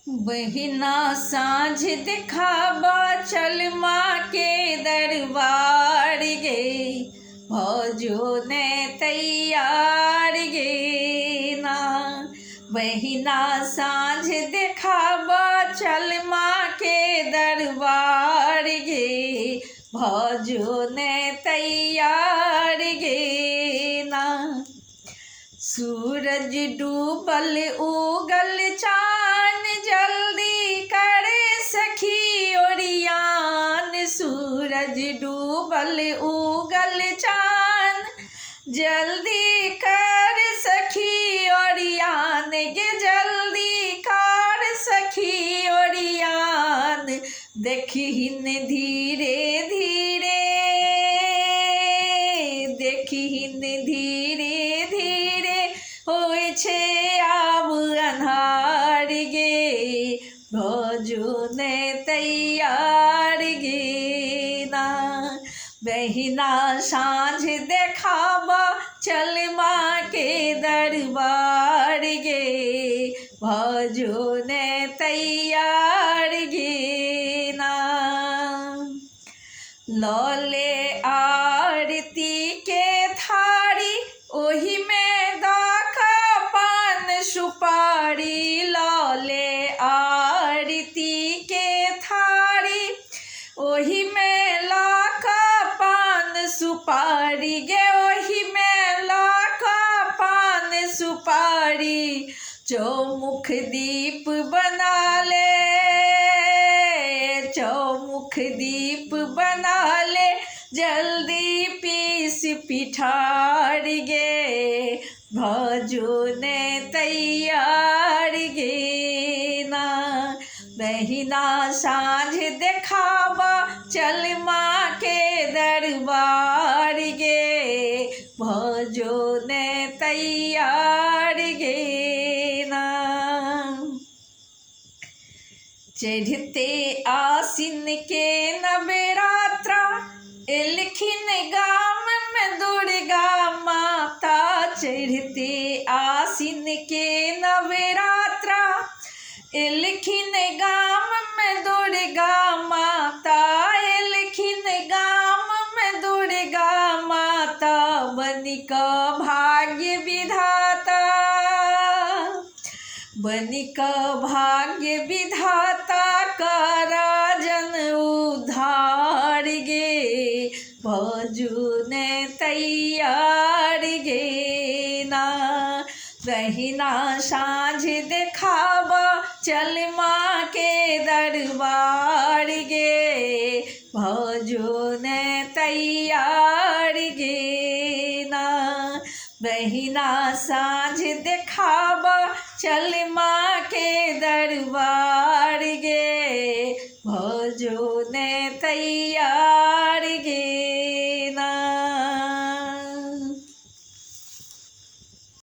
बहिना साँझ दिखाबा चल माँ के दरबार गे, भौजो ने तैयार गे ना। बहिना साँझ दिखाबा चल माँ के दरबार गे, भौजो ने तैयार गे ना। सूरज डूबल उगल चाँद जल्दी कर सखी ओरियान। सूरज डूबल उगल चाँद जल्दी कर सखी ओरियान गे, जल्दी कर सखी ओरियान। देखिन धीरे धीरे, देखिन धीरे धीरे होय छे आब अन्हार गे, भौजो ने तैयार गे ना। बहिना साँझ देखाबा चल माँ के दरबार गे, भौजो ने तैयार गे ना। लौले आरती के थारी ओही में दाखा पान सुपारी। लौले आरती के थारी ओही में लाखा पान सुपारी गे, ओही में लाखा पान सुपारी। चौमुख दीप बना ले, चौमुख दीप बना ले, जल्दी पीस पिठार गे, भौजो ने तैयार गे ना। बहिना साँझ देखाबा चल माँ के दरबार गे, भौजो ने तैयार गे ना। चढ़ते आसिन के नवरात्रा एलखिन गाम में दुर्गा माता। चढ़ते आसिन के नवरात्रा एलखिन गाम में दुर्गा माता, एलखिन गाम में दुर्गा माता। बनिक भाग्य विधाता, बनिक भाग्य विधाता करा जन उद्धार गे, भौजो ने तैयार गे ना। बहिना साँझ देखाबा चल माँ के दरबार गे, भौजो ने तैयार गे ना। बहिना साँझ देखाबा चल माँ के दरबार गे, भौजो ने तैयार